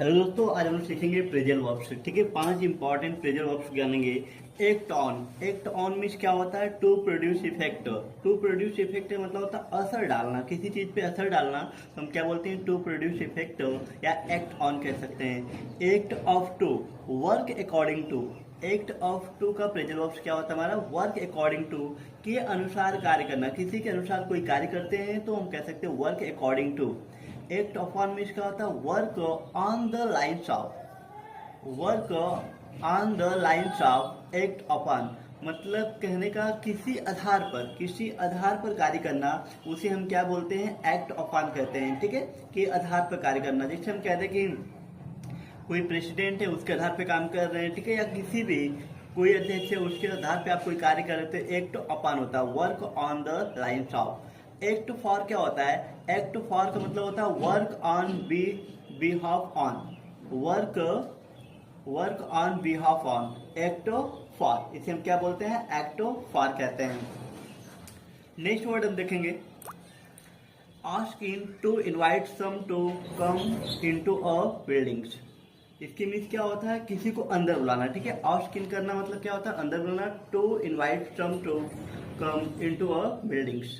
Hello दोस्तों, आज हम लोग सीखेंगे प्रेजल वर्ब्स। ठीक है, 5 इंपॉर्टेंट प्रेजल वर्ब्स जानेंगे। एक्ट ऑन मीन्स क्या होता है? To produce effect. To produce effect मतलब होता है असर डालना, किसी चीज पे असर डालना। तो हम क्या बोलते हैं? टू प्रोड्यूस इफेक्ट या एक्ट ऑन कह सकते हैं। Act of to, work according to. Act of to का प्रेजल वर्ब्स क्या होता है हमारा? वर्क अकॉर्डिंग टू, के अनुसार कार्य करना। किसी के अनुसार कोई कार्य करते हैं तो हम कह सकते हैं work according to. Act upon means क्या होता है? Work on the lines of, work on the lines of act upon, मतलब कहने का किसी आधार पर, किसी आधार पर कार्य करना, उसे हम क्या बोलते हैं? एक्ट अपॉन कहते हैं। ठीक है, कि आधार पर कार्य करना। जैसे हम कहते हैं कि कोई प्रेसिडेंट है, उसके आधार पे काम कर रहे हैं। ठीक है, या किसी भी कोई अध्यक्ष है, उसके आधार पे आप कोई कार्य कर रहे थे, एक्ट अपॉन होता है work on the lines of. Act for क्या होता है? एक्ट फॉर का मतलब होता है work on behalf on, work on behalf on. Act for, इसे हम क्या बोलते हैं? एक्ट फॉर कहते हैं। नेक्स्ट वर्ड हम देखेंगे, ask in to invite some to come into a buildings. इसके मीन्स क्या होता है? किसी को अंदर बुलाना। ठीक है, आस्क इन करना मतलब क्या होता है? अंदर बुलाना। To invite some to come into a buildings.